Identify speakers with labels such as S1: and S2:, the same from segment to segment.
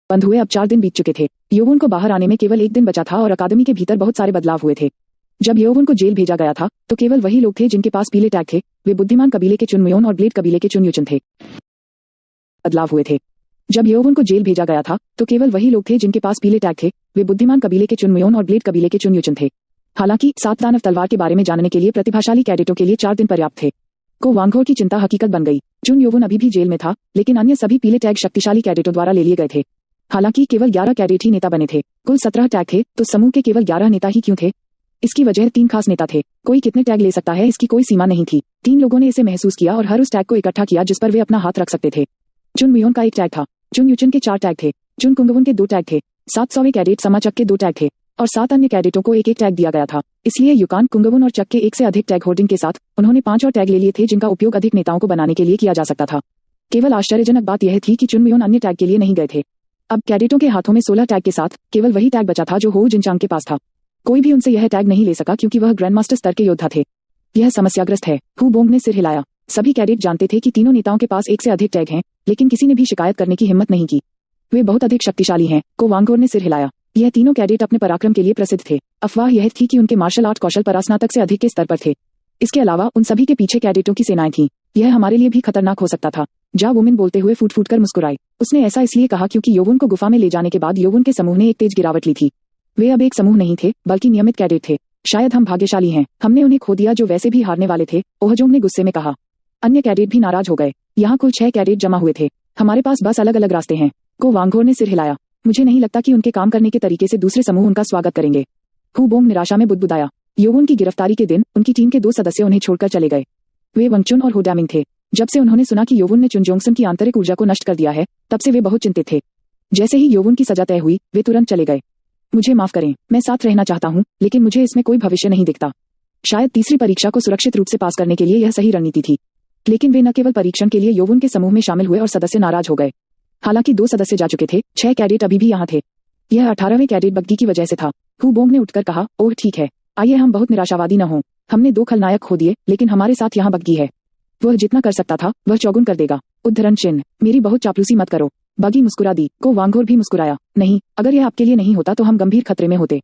S1: बंद हुए अब 4 दिन बीत चुके थे। योवुन को बाहर आने में केवल 1 दिन बचा था और अकादमी के भीतर बहुत सारे बदलाव हुए थे। जब योवुन को जेल भेजा गया था तो केवल वही लोग थे जिनके पास पीले टैग थे। वे बुद्धिमान कबीले के चुनमुयोन और ब्लेड कबीले के चुनयुचन थे। बदलाव हुए थे। जब योवुन को जेल भेजा गया था तो केवल वही लोग थे जिनके पास पीले टैग थे। वे बुद्धिमान कबीले के चुनमुयोन और ब्लेड कबीले के चुनयुचन थे। हालांकि 7 दानव तलवार के बारे में जानने के लिए प्रतिभाशाली कैडेटों के लिए 4 दिन पर्याप्त थे। को वांघोर की चिंता हकीकत बन गई। चुन योवुन अभी भी जेल में था, लेकिन अन्य सभी पीले टैग शक्तिशाली कैडेटों द्वारा ले लिए गए थे। हालांकि केवल 11 कैडेट ही नेता बने थे। कुल 17 टैग थे, तो समूह के केवल 11 नेता ही क्यों थे? इसकी वजह 3 खास नेता थे। कोई कितने टैग ले सकता है इसकी कोई सीमा नहीं थी। 3 लोगों ने इसे महसूस किया और हर उस टैग को इकट्ठा किया जिस पर वे अपना हाथ रख सकते थे। चुन मुयोन का 1 टैग था। चुन युचन के 4 टैग थे। चुन कुंगवुन के 2 टैग थे। 700वें कैडेट समाचक के 2 टैग थे और 7 अन्य कैडेटों को 1-1 टैग दिया गया था। इसलिए युकान, कुंगवुन और चक के 1 से अधिक टैग होर्डिंग के साथ उन्होंने 5 और टैग ले लिए थे जिनका उपयोग अधिक नेताओं को बनाने के लिए किया जा सकता था। केवल आश्चर्यजनक बात यह थी कि चुन मुयोन अन्य टैग के लिए नहीं गए थे। अब कैडेटों के हाथों में 16 टैग के साथ केवल वही टैग बचा था जो हो जिनचांग के पास था। कोई भी उनसे यह टैग नहीं ले सका क्योंकि वह ग्रैंडमास्टर स्तर के योद्धा थे। यह समस्याग्रस्त है। हु बोंग ने सिर हिलाया। सभी कैडेट जानते थे कि तीनों नेताओं के पास 1 से अधिक टैग हैं, लेकिन किसी ने भी शिकायत करने की हिम्मत नहीं की। वे बहुत अधिक शक्तिशाली हैं। को वांघोर ने सिर हिलाया। यह तीनों कैडेट अपने पराक्रम के लिए प्रसिद्ध थे। अफवाह यह थी कि उनके मार्शल आर्ट कौशल परास्नातक से अधिक के स्तर पर थे। इसके अलावा उन सभी के पीछे कैडेटों की सेनाएं थीं। यह हमारे लिए भी खतरनाक हो सकता था। जा वुमिन बोलते हुए फूट फूट कर मुस्कुराई। उसने ऐसा इसलिए कहा क्योंकि योवुन को गुफा में ले जाने के बाद योवुन के समूह ने एक तेज गिरावट ली थी। वे अब एक समूह नहीं थे, बल्कि नियमित कैडेट थे। शायद हम भाग्यशाली हैं, हमने उन्हें खो दिया जो वैसे भी हारने वाले थे, ओहजोंग ने गुस्से में कहा। अन्य कैडेट भी नाराज हो गए। यहाँ कुल 6 कैडेट जमा हुए थे। हमारे पास बस अलग अलग रास्ते हैं। को वांघोर ने सिर हिलाया। मुझे नहीं लगता कि उनके काम करने के तरीके से दूसरे समूह उनका स्वागत करेंगे। हु बोंग निराशा में बुदबुदाया। योवुन की गिरफ्तारी के दिन उनकी टीम के 2 सदस्य उन्हें छोड़कर चले गए। वे वंगचुन और होडामिंग थे। जब से उन्होंने सुना कि योवुन ने चुनजोंगसन की आंतरिक ऊर्जा को नष्ट कर दिया है, तब से वे बहुत चिंतित थे। जैसे ही योवुन की सजा तय हुई, वे तुरंत चले गए। मुझे माफ करें, मैं साथ रहना चाहता हूँ, लेकिन मुझे इसमें कोई भविष्य नहीं दिखता। शायद तीसरी परीक्षा को सुरक्षित रूप से पास करने के लिए यह सही रणनीति थी। लेकिन वे न केवल परीक्षण के लिए योवुन के समूह में शामिल हुए और सदस्य नाराज हो गए। हालांकि 2 सदस्य जा चुके थे, 6 कैडेट अभी भी यहाँ थे। यह 18वें कैडेट बग्गी की वजह से था। हु बोंग ने उठकर कहा, ओह ठीक है, आइए हम बहुत निराशावादी न हों। हमने 2 खलनायक खो दिए, लेकिन हमारे साथ यहाँ बग्गी है। वह जितना कर सकता था वह चौगुन कर देगा। उद्धरण चिन्ह। मेरी बहुत चापलूसी मत करो। बग्गी मुस्कुरा दी। को वांघोर भी मुस्कुराया। नहीं, अगर यह आपके लिए नहीं होता तो हम गंभीर खतरे में होते।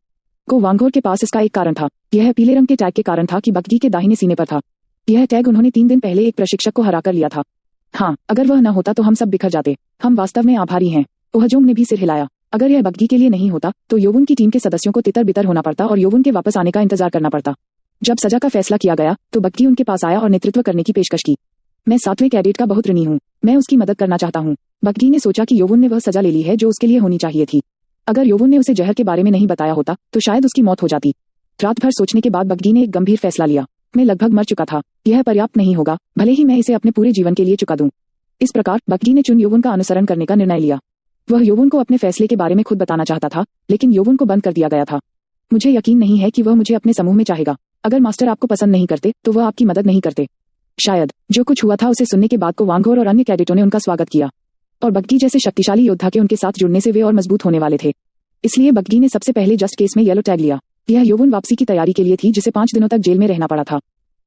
S1: को वांघोर के पास इसका एक कारण था। यह पीले रंग के टैग के कारण था कि बग्गी के दाहिने सीने पर था। यह टैग उन्होंने 3 दिन पहले एक प्रशिक्षक को हराकर लिया था। हाँ, अगर वह न होता तो हम सब बिखर जाते। हम वास्तव में आभारी हैं। ओहजोंग ने भी सिर हिलाया। अगर यह बग्गी के लिए नहीं होता तो योवुन की टीम के सदस्यों को तितर बितर होना पड़ता और योवुन के वापस आने का इंतजार करना पड़ता। जब सजा का फैसला किया गया तो बग्गी उनके पास आया और नेतृत्व करने की पेशकश की। मैं 7वें कैडेट का बहुत ऋणी हूँ। मैं उसकी मदद करना चाहता हूँ। बग्गी ने सोचा कि योवुन ने वह सजा ले ली है जो उसके लिए होनी चाहिए थी। अगर योवुन ने उसे जहर के बारे में नहीं बताया होता तो शायद उसकी मौत हो जाती। रात भर सोचने के बाद बग्गी ने एक गंभीर फैसला लिया। मैं लगभग मर चुका था। यह पर्याप्त नहीं होगा, भले ही मैं इसे अपने पूरे जीवन के लिए चुका दूं। इस प्रकार बग्गी ने चुन योवुन का अनुसरण करने का निर्णय लिया। वह योवुन को अपने फैसले के बारे में खुद बताना चाहता था, लेकिन योवुन को बंद कर दिया गया था। मुझे यकीन नहीं है कि वह मुझे अपने समूह में चाहेगा। अगर मास्टर आपको पसंद नहीं करते तो वह आपकी मदद नहीं करते। शायद। जो कुछ हुआ था उसे सुनने के बाद को वांघोर और अन्य कैडेटों ने उनका स्वागत किया और बग्गी जैसे शक्तिशाली योद्धा के उनके साथ जुड़ने से वे और मजबूत होने वाले थे। इसलिए बग्गी ने सबसे पहले जस्ट केस में येलो टैग लिया। यह योवुन वापसी की तैयारी के लिए थी जिसे 5 दिनों तक जेल में रहना पड़ा था।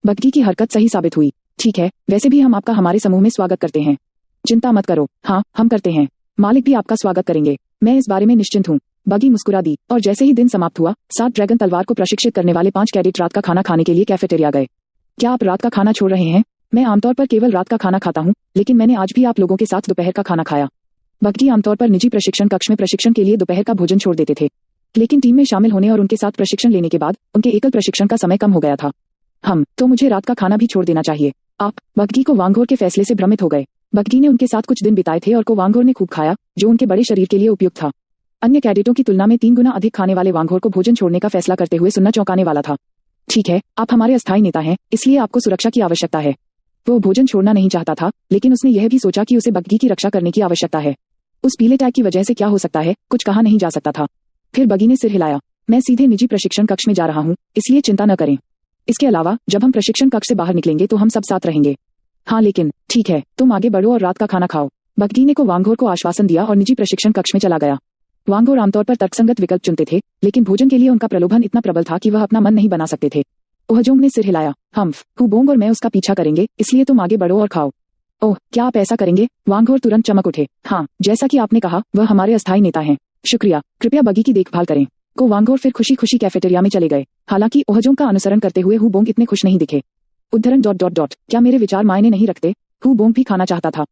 S1: बग्गी की हरकत सही साबित हुई। ठीक है, वैसे भी हम आपका हमारे समूह में स्वागत करते हैं। चिंता मत करो। हाँ, हम करते हैं। मालिक भी आपका स्वागत करेंगे। मैं इस बारे में निश्चिंत हूँ। बग्गी मुस्कुरा दी और जैसे ही दिन समाप्त हुआ, 7 ड्रैगन तलवार को प्रशिक्षित करने वाले 5 कैडेट रात का खाना खाने के लिए कैफेटेरिया गए। क्या आप रात का खाना छोड़ रहे हैं? मैं आमतौर पर केवल रात का खाना खाता हूँ, लेकिन मैंने आज भी आप लोगों के साथ दोपहर का खाना खाया। बग्गी आमतौर पर निजी प्रशिक्षण कक्ष में प्रशिक्षण के लिए दोपहर का भोजन छोड़ देते थे, लेकिन टीम में शामिल होने और उनके साथ प्रशिक्षण लेने के बाद उनके एकल प्रशिक्षण का समय कम हो गया था। तो मुझे रात का खाना भी छोड़ देना चाहिए। आप? बग्गी को वांघोर के फैसले से भ्रमित हो गए। बग्गी ने उनके साथ कुछ दिन बिताए थे और को वांघोर ने खूब खाया, जो उनके बड़े शरीर के लिए उपयुक्त था। अन्य कैडेटों की तुलना में 3 गुना अधिक खाने वाले वांघोर को भोजन छोड़ने का फैसला करते हुए सुनना चौंकाने वाला था। ठीक है, आप हमारे अस्थायी नेता हैं, इसलिए आपको सुरक्षा की आवश्यकता है। वो भोजन छोड़ना नहीं चाहता था, लेकिन उसने यह भी सोचा कि उसे बग्गी की रक्षा करने की आवश्यकता है। उस पीले टैग की वजह से क्या हो सकता है, कुछ कहा नहीं जा सकता था। फिर बग्गी ने सिर हिलाया। मैं सीधे निजी प्रशिक्षण कक्ष में जा रहा हूँ, इसलिए चिंता न करें। इसके अलावा जब हम प्रशिक्षण कक्ष से बाहर निकलेंगे तो हम सब साथ रहेंगे। हाँ, लेकिन ठीक है, तुम आगे बढ़ो और रात का खाना खाओ। बग्गी ने को वांघोर को आश्वासन दिया और निजी प्रशिक्षण कक्ष में चला गया। वांघोर आमतौर पर तर्कसंगत विकल्प चुनते थे, लेकिन भोजन के लिए उनका प्रलोभन इतना प्रबल था कि वह अपना मन नहीं बना सकते थे। ओहजोंग ने सिर हिलाया। हम्फ, हु बोंग और मैं उसका पीछा करेंगे, इसलिए तुम आगे बढ़ो और खाओ। ओह, क्या आप ऐसा करेंगे? वांगहोर तुरंत चमक उठे। हाँ, जैसा कि आपने कहा, वह हमारे अस्थायी नेता हैं। शुक्रिया, कृपया बगी की देखभाल करें। को वांगहोर फिर खुशी खुशी कैफेटेरिया में चले गए। हालांकि ओहजोंग का अनुसरण करते हुए हु बोंग इतने खुश नहीं दिखे। उद्धरण ... क्या मेरे विचार मायने नहीं रखते? हु बोंग भी खाना चाहता था,